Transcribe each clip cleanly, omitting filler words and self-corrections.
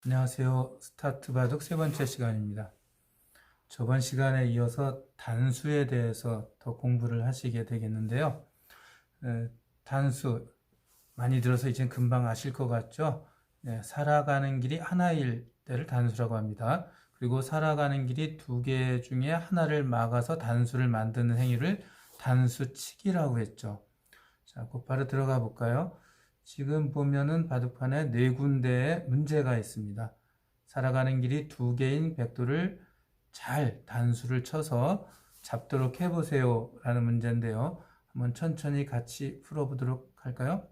안녕하세요. 스타트 바둑 세 번째 시간입니다. 저번 시간에 이어서 단수에 대해서 더 공부를 하시게 되겠는데요. 단수 많이 들어서 이제 금방 아실 것 같죠? 살아가는 길이 하나일 때를 단수라고 합니다. 그리고 살아가는 길이 두 개 중에 하나를 막아서 단수를 만드는 행위를 단수치기라고 했죠. 자, 곧바로 들어가 볼까요? 지금 보면은 바둑판에 네 군데에 문제가 있습니다. 살아가는 길이 두 개인 백도를 잘 단수를 쳐서 잡도록 해보세요 라는 문제인데요. 한번 천천히 같이 풀어보도록 할까요?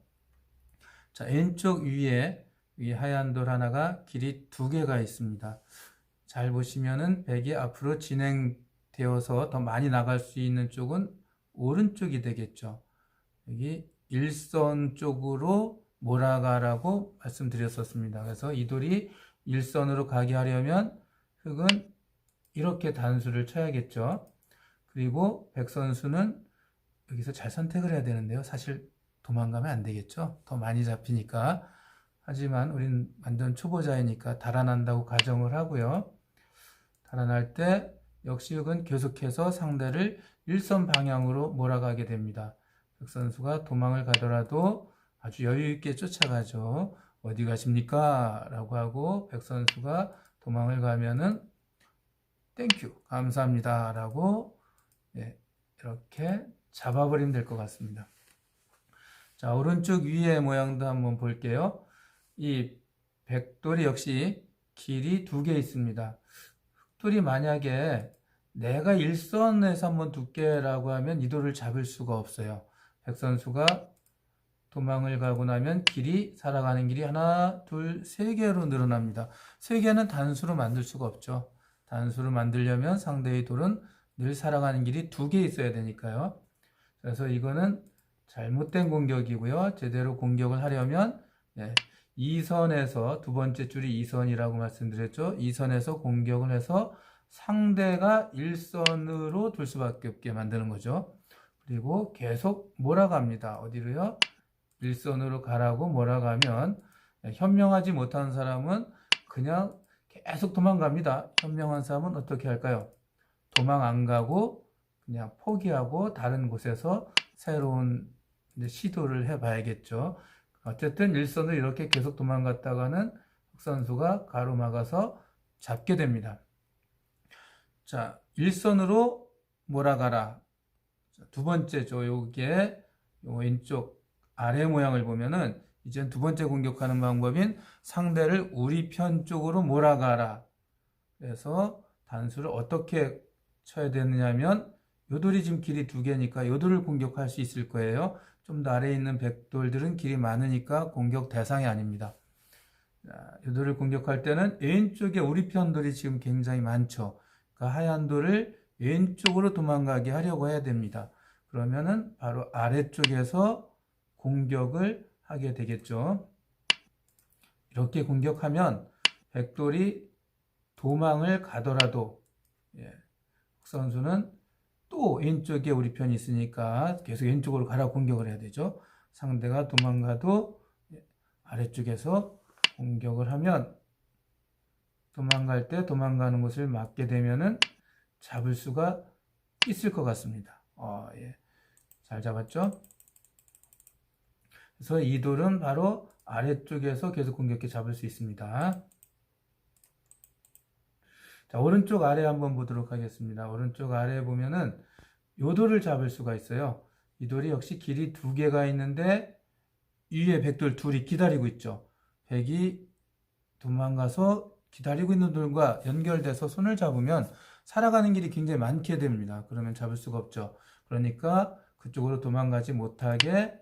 자, 왼쪽 위에 이 하얀 돌 하나가 길이 두 개가 있습니다. 잘 보시면은 백이 앞으로 진행되어서 더 많이 나갈 수 있는 쪽은 오른쪽이 되겠죠. 여기 일선 쪽으로 몰아가라고 말씀드렸었습니다. 그래서 이 돌이 일선으로 가게 하려면 흑은 이렇게 단수를 쳐야겠죠. 그리고 백 선수는 여기서 잘 선택을 해야 되는데요. 사실 도망가면 안 되겠죠. 더 많이 잡히니까. 하지만 우린 완전 초보자이니까 달아난다고 가정을 하고요. 달아날 때 역시 흑은 계속해서 상대를 일선 방향으로 몰아가게 됩니다. 백 선수가 도망을 가더라도 아주 여유 있게 쫓아가죠. 어디 가십니까? 라고 하고 백 선수가 도망을 가면은 땡큐 감사합니다 라고 이렇게 잡아버리면 될 것 같습니다. 자, 오른쪽 위의 모양도 한번 볼게요. 이 백돌이 역시 길이 두 개 있습니다. 흑돌이 만약에 내가 일선에서 한번 둘게라고 하면 이 돌을 잡을 수가 없어요. 백 선수가 도망을 가고 나면 살아가는 길이 하나, 둘, 세 개로 늘어납니다. 세 개는 단수로 만들 수가 없죠. 단수로 만들려면 상대의 돌은 늘 살아가는 길이 두 개 있어야 되니까요. 그래서 이거는 잘못된 공격이고요. 제대로 공격을 하려면 2선에서 두 번째 줄이 2선이라고 말씀드렸죠. 2선에서 공격을 해서 상대가 1선으로 둘 수밖에 없게 만드는 거죠. 그리고 계속 몰아갑니다. 어디로요? 일선으로 가라고 몰아가면 현명하지 못한 사람은 그냥 계속 도망갑니다. 현명한 사람은 어떻게 할까요? 도망 안 가고 그냥 포기하고 다른 곳에서 새로운 시도를 해봐야겠죠. 어쨌든 일선을 이렇게 계속 도망갔다가는 흑선수가 가로막아서 잡게 됩니다. 자, 일선으로 몰아가라. 두 번째죠. 요게 왼쪽 아래 모양을 보면은 이젠 두 번째 공격하는 방법인 상대를 우리 편 쪽으로 몰아가라. 그래서 단수를 어떻게 쳐야 되느냐면 요 돌이 지금 길이 두 개니까 요 돌을 공격할 수 있을 거예요. 좀 더 아래에 있는 백돌들은 길이 많으니까 공격 대상이 아닙니다. 요 돌을 공격할 때는 왼쪽에 우리 편 돌이 지금 굉장히 많죠. 그 하얀 돌을 왼쪽으로 도망가게 하려고 해야 됩니다. 그러면은 바로 아래쪽에서 공격을 하게 되겠죠. 이렇게 공격하면 백돌이 도망을 가더라도 흑선수는 또 왼쪽에 우리 편이 있으니까 계속 왼쪽으로 가라 공격을 해야 되죠. 상대가 도망가도 아래쪽에서 공격을 하면 도망갈 때 도망가는 것을 막게 되면은 잡을 수가 있을 것 같습니다. 잘 잡았죠? 그래서 이 돌은 바로 아래쪽에서 계속 공격해 잡을 수 있습니다. 자, 오른쪽 아래 한번 보도록 하겠습니다. 오른쪽 아래에 보면은 요 돌을 잡을 수가 있어요. 이 돌이 역시 길이 두 개가 있는데 위에 백돌 둘이 기다리고 있죠. 백이 도망가서 기다리고 있는 돌과 연결돼서 손을 잡으면 살아가는 길이 굉장히 많게 됩니다. 그러면 잡을 수가 없죠. 그러니까 그쪽으로 도망가지 못하게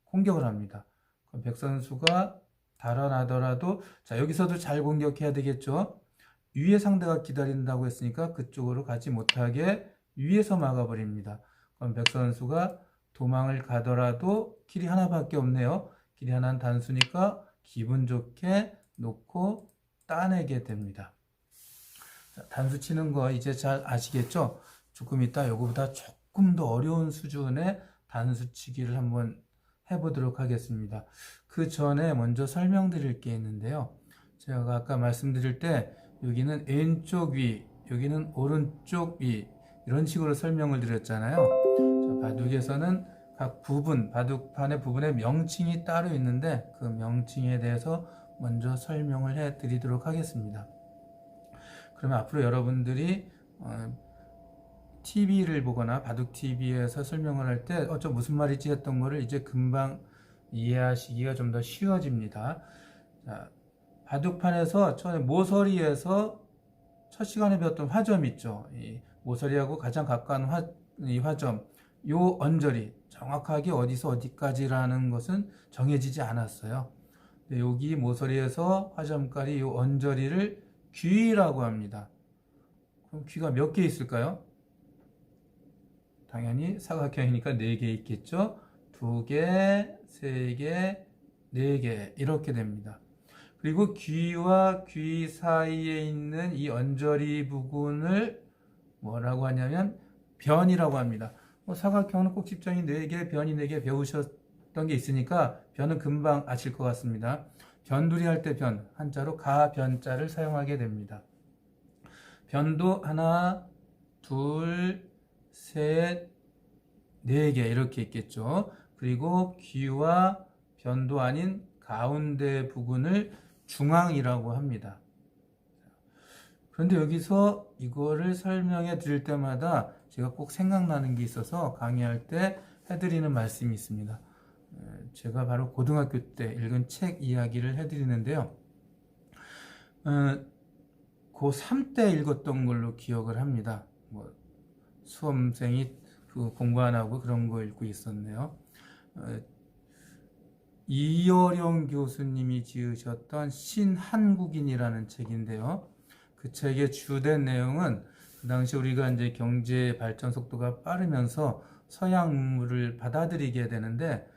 공격을 합니다. 그럼 백 선수가 달아나더라도 자, 여기서도 잘 공격해야 되겠죠. 위에 상대가 기다린다고 했으니까 그쪽으로 가지 못하게 위에서 막아버립니다. 그럼 백 선수가 도망을 가더라도 길이 하나밖에 없네요. 길이 하나는 단수니까 기분 좋게 놓고 따내게 됩니다. 자, 단수 치는 거 이제 잘 아시겠죠? 조금 이따 요거보다 조금 더 어려운 수준의 단수 치기를 한번 해보도록 하겠습니다. 그 전에 먼저 설명드릴 게 있는데요. 제가 아까 말씀드릴 때 여기는 왼쪽 위, 여기는 오른쪽 위 이런 식으로 설명을 드렸잖아요. 자, 바둑에서는 각 부분, 바둑판의 부분에 명칭이 따로 있는데 그 명칭에 대해서 먼저 설명을 해 드리도록 하겠습니다. 그러면 앞으로 여러분들이 TV를 보거나 바둑 TV에서 설명을 할 때 저 무슨 말이지 했던 거를 이제 금방 이해하시기가 좀 더 쉬워집니다. 자, 바둑판에서 처음에 모서리에서 첫 시간에 배웠던 화점 있죠. 이 모서리하고 가장 가까운 이 화점, 요 언저리 정확하게 어디서 어디까지라는 것은 정해지지 않았어요. 근데 여기 모서리에서 화점까지 요 언저리를 귀라고 합니다. 그럼 귀가 몇 개 있을까요? 당연히 사각형이니까 4개 있겠죠. 2개, 3개, 4개 이렇게 됩니다. 그리고 귀와 귀 사이에 있는 이 언저리 부분을 뭐라고 하냐면 변이라고 합니다. 사각형은 꼭 집정이 4개, 변이 4개 배우셨던 게 있으니까 변은 금방 아실 것 같습니다. 변두리 할 때 변, 한자로 가변자를 사용하게 됩니다. 변도 하나, 둘, 셋, 4개 이렇게 있겠죠. 그리고 귀와 변도 아닌 가운데 부분을 중앙이라고 합니다. 그런데 여기서 이거를 설명해 드릴 때마다 제가 꼭 생각나는 게 있어서 강의할 때 해드리는 말씀이 있습니다. 제가 바로 고등학교 때 읽은 책 이야기를 해드리는데요. 고3 때 읽었던 걸로 기억을 합니다. 수험생이 공부 안 하고 그런 거 읽고 있었네요. 이어령 교수님이 지으셨던 신한국인이라는 책인데요. 그 책의 주된 내용은 그 당시 우리가 이제 경제 발전 속도가 빠르면서 서양 문물을 받아들이게 되는데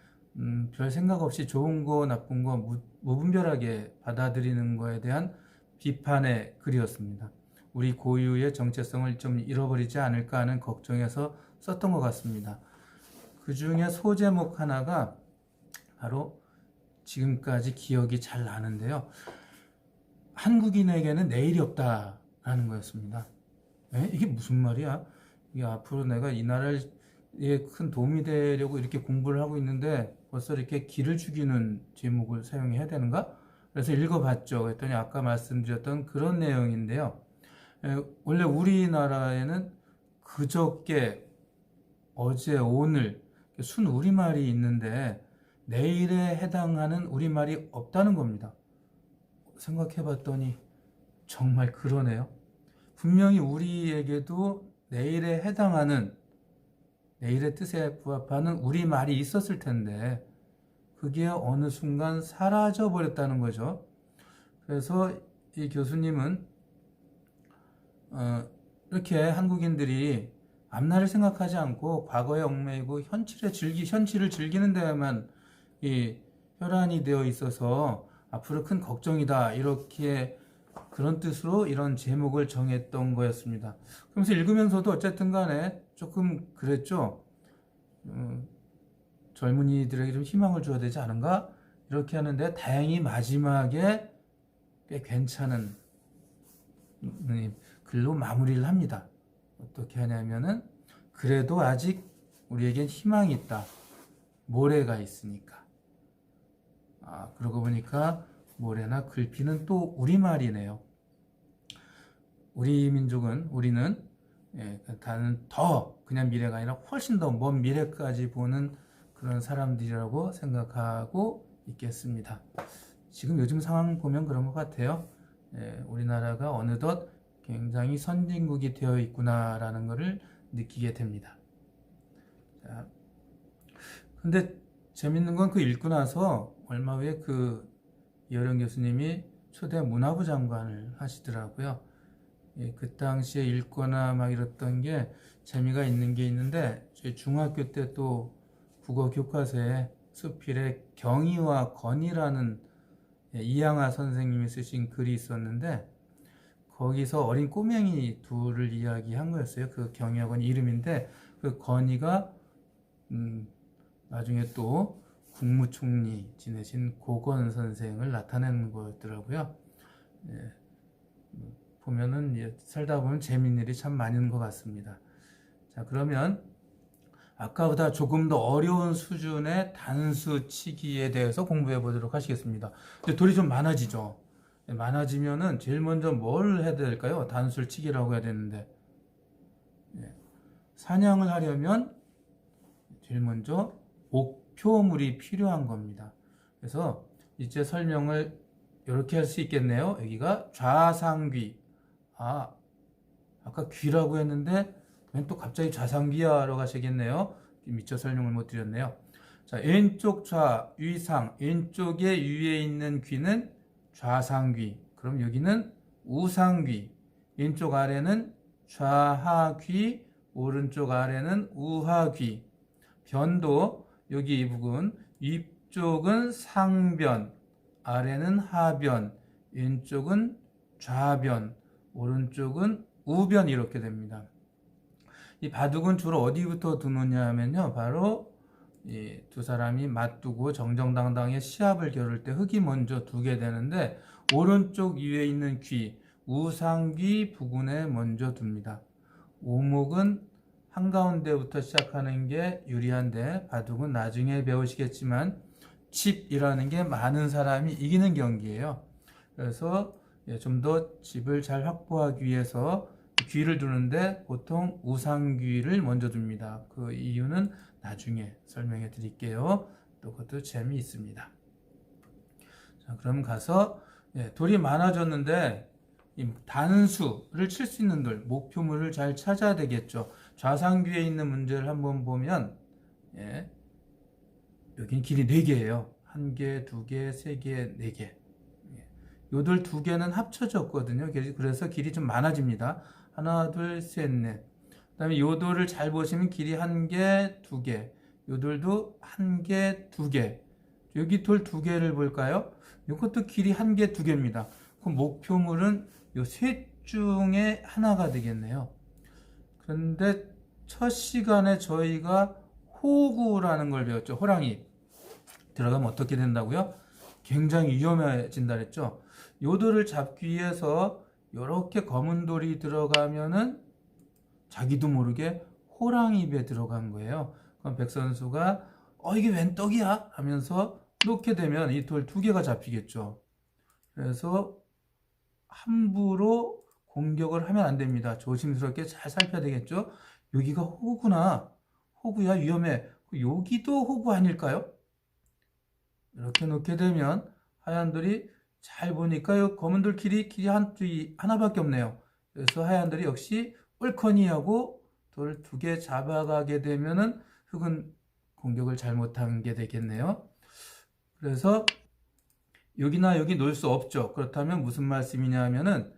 별 생각 없이 좋은 거 나쁜 거 무분별하게 받아들이는 거에 대한 비판의 글이었습니다. 우리 고유의 정체성을 좀 잃어버리지 않을까 하는 걱정에서 썼던 것 같습니다. 그 중에 소제목 하나가 바로 지금까지 기억이 잘 나는데요. 한국인에게는 내일이 없다라는 거였습니다. 이게 무슨 말이야? 이게 앞으로 내가 이 나라에 큰 도움이 되려고 이렇게 공부를 하고 있는데 벌써 이렇게 기를 죽이는 제목을 사용해야 되는가? 그래서 읽어봤죠. 그랬더니 아까 말씀드렸던 그런 내용인데요. 원래 우리나라에는 그저께, 어제, 오늘 순 우리말이 있는데 내일에 해당하는 우리말이 없다는 겁니다. 생각해봤더니 정말 그러네요. 분명히 우리에게도 내일에 해당하는, 내일의 뜻에 부합하는 우리말이 있었을 텐데 그게 어느 순간 사라져 버렸다는 거죠. 그래서 이 교수님은 이렇게 한국인들이 앞날을 생각하지 않고 과거에 얽매이고 현실을 즐기는 데에만 이 혈안이 되어 있어서 앞으로 큰 걱정이다, 이렇게 그런 뜻으로 이런 제목을 정했던 거였습니다. 그러면서 읽으면서도 어쨌든 간에 조금 그랬죠. 젊은이들에게 좀 희망을 줘야 되지 않은가? 이렇게 하는데 다행히 마지막에 꽤 괜찮은 글로 마무리를 합니다. 어떻게 하냐면은 그래도 아직 우리에겐 희망이 있다. 모래가 있으니까. 그러고 보니까 모래나 글피는 또 우리말이네요. 우리는 다는 더 그냥 미래가 아니라 훨씬 더 먼 미래까지 보는 그런 사람들이라고 생각하고 있겠습니다. 지금 요즘 상황 보면 그런 것 같아요. 우리나라가 어느덧 굉장히 선진국이 되어 있구나라는 것을 느끼게 됩니다. 자, 근데 재밌는 건 그 읽고 나서 얼마 후에 그 이어령 교수님이 초대 문화부 장관을 하시더라고요. 그 당시에 읽거나 막 이랬던 게 재미가 있는 게 있는데, 저희 중학교 때 또 국어 교과서에 수필에 경이와 건이라는 이양화 선생님이 쓰신 글이 있었는데, 거기서 어린 꼬맹이 둘을 이야기한 거였어요. 그 경이와 건이 이름인데, 그 건이가 나중에 또 국무총리 지내신 고건 선생을 나타내는 거였더라고요. 예, 보면은 살다 보면 재미있는 일이 참 많은 것 같습니다. 자, 그러면 아까보다 조금 더 어려운 수준의 단수치기에 대해서 공부해 보도록 하시겠습니다. 근데 돌이 좀 많아지죠. 많아지면은 제일 먼저 뭘 해야 될까요? 단수를 치기라고 해야 되는데, 사냥을 하려면 제일 먼저 목표물이 필요한 겁니다. 그래서 이제 설명을 이렇게 할 수 있겠네요. 여기가 좌상귀. 아까 귀라고 했는데 왜 또 갑자기 좌상귀하러 가시겠네요. 미처 설명을 못 드렸네요. 자, 왼쪽 좌, 위상, 왼쪽에 위에 있는 귀는 좌상귀. 그럼 여기는 우상귀. 왼쪽 아래는 좌하귀, 오른쪽 아래는 우하귀. 변도 여기 이 부분, 위쪽은 상변, 아래는 하변, 왼쪽은 좌변, 오른쪽은 우변 이렇게 됩니다. 이 바둑은 주로 어디부터 두느냐 하면요, 바로 이 두 사람이 맞두고 정정당당하게 시합을 겨룰 때 흙이 먼저 두게 되는데 오른쪽 위에 있는 귀, 우상귀 부근에 먼저 둡니다. 오목은 한가운데부터 시작하는 게 유리한데 바둑은 나중에 배우시겠지만 칩이라는 게 많은 사람이 이기는 경기예요. 그래서 좀 더 칩을 잘 확보하기 위해서 귀를 두는데 보통 우상귀를 먼저 둡니다. 그 이유는 나중에 설명해 드릴게요. 또 그것도 재미있습니다. 자, 그럼 가서 돌이 많아졌는데 이 단수를 칠 수 있는 돌, 목표물을 잘 찾아야 되겠죠. 좌상귀에 있는 문제를 한번 보면 여기는 길이 4개예요. 1개, 2개, 3개, 4개. 요 돌 2개는 합쳐졌거든요. 그래서 길이 좀 많아집니다. 하나, 둘, 셋, 넷. 그 다음에 요 돌을 잘 보시면 길이 1개, 2개. 요 돌도 1개, 2개. 여기 돌 2개를 볼까요? 이것도 길이 1개, 2개입니다. 그럼 목표물은 요 셋 중에 하나가 되겠네요. 그런데 첫 시간에 저희가 호구라는 걸 배웠죠. 호랑이. 들어가면 어떻게 된다고요? 굉장히 위험해진다 그랬죠. 요 돌을 잡기 위해서 이렇게 검은 돌이 들어가면은 자기도 모르게 호랑이 입에 들어간 거예요. 그럼 백 선수가 이게 웬 떡이야? 하면서 놓게 되면 이 돌 2개가 잡히겠죠. 그래서 함부로 공격을 하면 안 됩니다. 조심스럽게 잘 살펴야 되겠죠. 여기가 호구나. 호구야, 위험해. 여기도 호구 아닐까요? 이렇게 놓게 되면 하얀 돌이 잘 보니까 이 검은 돌 길이 하나밖에 없네요. 그래서 하얀 돌이 역시 옳거니 하고 돌 2개 잡아가게 되면은 흑은 공격을 잘못한 게 되겠네요. 그래서 여기나 여기 놓을 수 없죠. 그렇다면 무슨 말씀이냐 하면은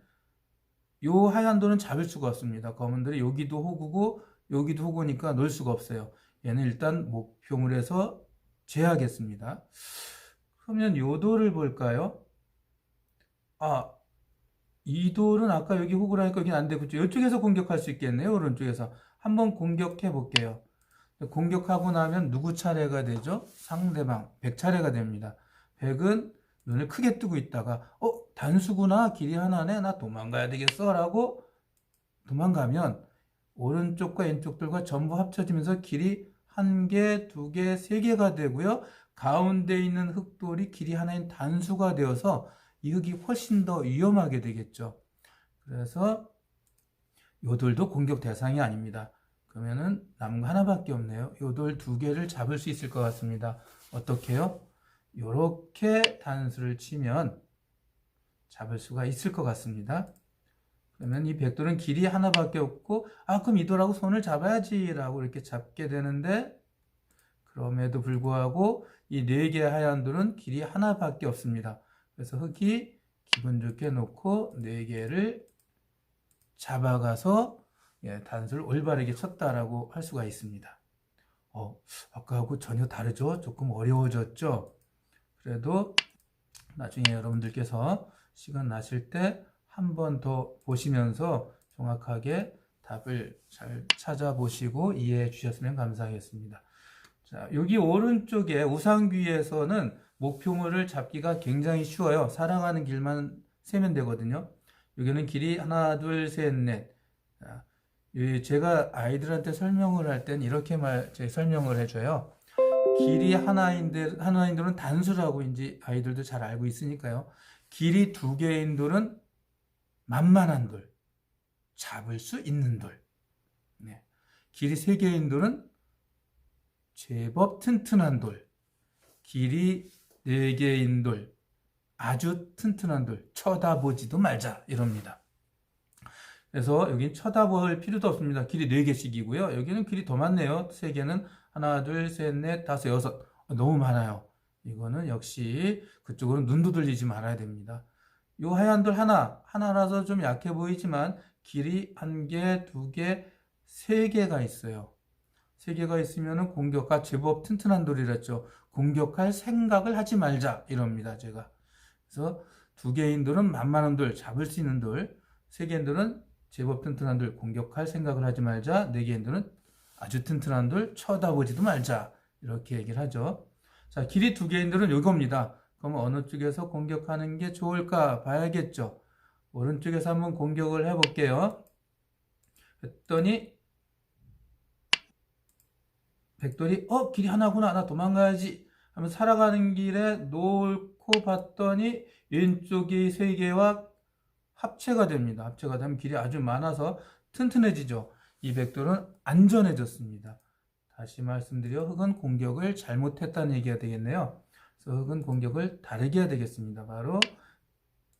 요 하얀 돌은 잡을 수가 없습니다. 검은 돌이 여기도 호구고 여기도 호구니까 놓을 수가 없어요. 얘는 일단 목표물에서 제하겠습니다. 그러면 요 돌을 볼까요? 이 돌은 아까 여기 호구라니까 여기는 안 되고 이쪽에서 공격할 수 있겠네요. 오른쪽에서 한번 공격해 볼게요. 공격하고 나면 누구 차례가 되죠? 상대방 100차례가 됩니다. 100은 눈을 크게 뜨고 있다가 단수구나, 길이 하나네, 나 도망가야 되겠어 라고 도망가면 오른쪽과 왼쪽들과 전부 합쳐지면서 길이 1개, 2개, 3개가 되고요. 가운데 있는 흑돌이 길이 하나인 단수가 되어서 이 흑이 훨씬 더 위험하게 되겠죠. 그래서 요 돌도 공격 대상이 아닙니다. 그러면은 남은 거 하나밖에 없네요. 요 돌 2개를 잡을 수 있을 것 같습니다. 어떻게요? 요렇게 단수를 치면 잡을 수가 있을 것 같습니다. 그러면 이 백돌은 길이 하나밖에 없고 그럼 이 돌하고 손을 잡아야지 라고 이렇게 잡게 되는데 그럼에도 불구하고 이 4개의 하얀 돌은 길이 하나밖에 없습니다. 그래서 흑이 기분 좋게 놓고 4개를 잡아가서 단수를 올바르게 쳤다라고 할 수가 있습니다. 아까하고 전혀 다르죠? 조금 어려워졌죠? 그래도 나중에 여러분들께서 시간 나실 때 한 번 더 보시면서 정확하게 답을 잘 찾아보시고 이해해 주셨으면 감사하겠습니다. 자, 여기 오른쪽에 우상귀에서는 목표물을 잡기가 굉장히 쉬워요. 살아가는 길만 세면 되거든요. 여기는 길이 하나, 둘, 셋, 넷. 자, 제가 아이들한테 설명을 할 땐 이렇게 설명을 해줘요. 길이 하나인 돌은 단수라고 이제 아이들도 잘 알고 있으니까요. 길이 두 개인 돌은 만만한 돌, 잡을 수 있는 돌. 네. 길이 세 개인 돌은 제법 튼튼한 돌. 길이 네 개인 돌, 아주 튼튼한 돌, 쳐다보지도 말자 이럽니다. 그래서 여긴 쳐다볼 필요도 없습니다. 길이 4개씩이고요. 여기는 길이 더 많네요. 3개는 하나, 둘, 셋, 넷, 다섯, 여섯. 너무 많아요. 이거는 역시 그쪽으로 눈도 돌리지 말아야 됩니다. 요 하얀 돌 하나라서 좀 약해 보이지만 길이 1개, 2개, 3개가 있어요. 3개가 있으면 공격과 제법 튼튼한 돌이랬죠. 공격할 생각을 하지 말자 이럽니다. 제가. 그래서 2개인 돌은 만만한 돌, 잡을 수 있는 돌. 3개인 돌은 제법 튼튼한 돌, 공격할 생각을 하지 말자. 4개인 돌은 아주 튼튼한 돌, 쳐다보지도 말자. 이렇게 얘기를 하죠. 자, 길이 2개인 돌은 이겁니다. 그럼 어느 쪽에서 공격하는 게 좋을까 봐야겠죠. 오른쪽에서 한번 공격을 해볼게요. 했더니 백돌이 길이 하나구나, 나 도망가야지 하면 살아가는 길에 놓고 봤더니 왼쪽이 3개와 합체가 됩니다. 합체가 되면 길이 아주 많아서 튼튼해지죠. 이 백돌은 안전해졌습니다. 다시 말씀드려 흑은 공격을 잘못했다는 얘기가 되겠네요. 그래서 흑은 공격을 다르게 해야 되겠습니다. 바로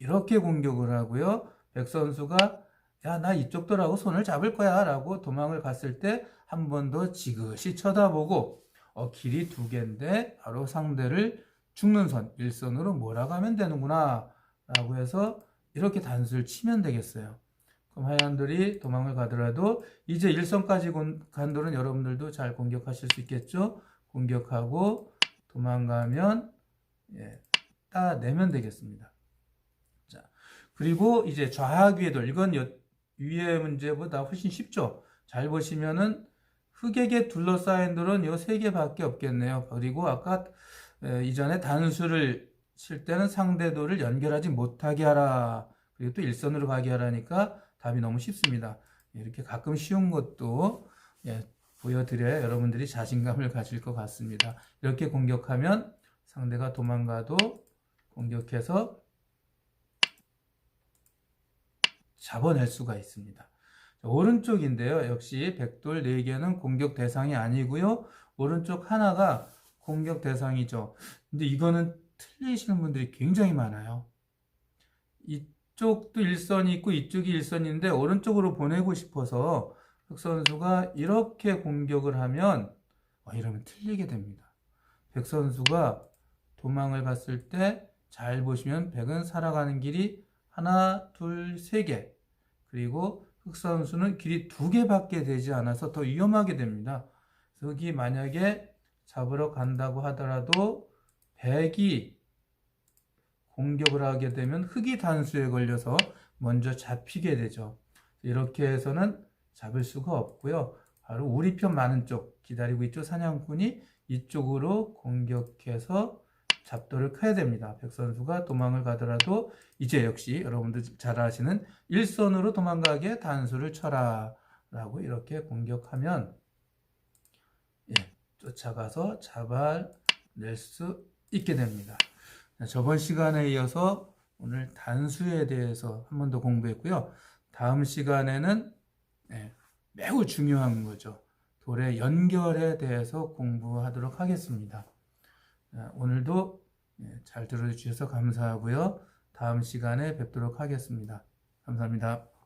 이렇게 공격을 하고요. 백 선수가 야, 나 이쪽 돌하고 손을 잡을 거야 라고 도망을 갔을 때 한 번 더 지그시 쳐다보고 길이 2개인데 바로 상대를 죽는 선, 일선으로 몰아가면 되는구나 라고 해서 이렇게 단수를 치면 되겠어요. 그럼 하얀 돌이 도망을 가더라도 이제 일선까지 간 돌은 여러분들도 잘 공격하실 수 있겠죠. 공격하고 도망가면 따내면 되겠습니다. 자, 그리고 이제 좌악 위의 돌, 이건 위의 문제보다 훨씬 쉽죠. 잘 보시면은 흑에게 둘러싸인 돌은 이 3개밖에 없겠네요. 그리고 아까 이전에 단수를 칠 때는 상대 돌을 연결하지 못하게 하라. 그리고 또 일선으로 가게 하라니까 답이 너무 쉽습니다. 이렇게 가끔 쉬운 것도 보여드려야 여러분들이 자신감을 가질 것 같습니다. 이렇게 공격하면 상대가 도망가도 공격해서 잡아낼 수가 있습니다. 오른쪽인데요. 역시 백돌 4개는 공격 대상이 아니고요. 오른쪽 하나가 공격 대상이죠. 근데 이거는 틀리시는 분들이 굉장히 많아요. 이쪽도 일선이 있고 이쪽이 일선인데 오른쪽으로 보내고 싶어서 흑 선수가 이렇게 공격을 하면 이러면 틀리게 됩니다. 백 선수가 도망을 갔을 때 잘 보시면 백은 살아가는 길이 하나, 둘, 3개. 그리고 흑 선수는 길이 2개밖에 되지 않아서 더 위험하게 됩니다. 흑이 만약에 잡으러 간다고 하더라도 백이 공격을 하게 되면 흑이 단수에 걸려서 먼저 잡히게 되죠. 이렇게 해서는 잡을 수가 없고요. 바로 우리 편 많은 쪽 기다리고 있죠. 사냥꾼이 이쪽으로 공격해서 잡도록 해야 됩니다. 백 선수가 도망을 가더라도 이제 역시 여러분들 잘 아시는 일선으로 도망가게 단수를 쳐라 라고 이렇게 공격하면 쫓아가서 잡아낼 수 있게 됩니다. 저번 시간에 이어서 오늘 단수에 대해서 한 번 더 공부했고요. 다음 시간에는 매우 중요한 거죠. 돌의 연결에 대해서 공부하도록 하겠습니다. 오늘도 잘 들어주셔서 감사하고요. 다음 시간에 뵙도록 하겠습니다. 감사합니다.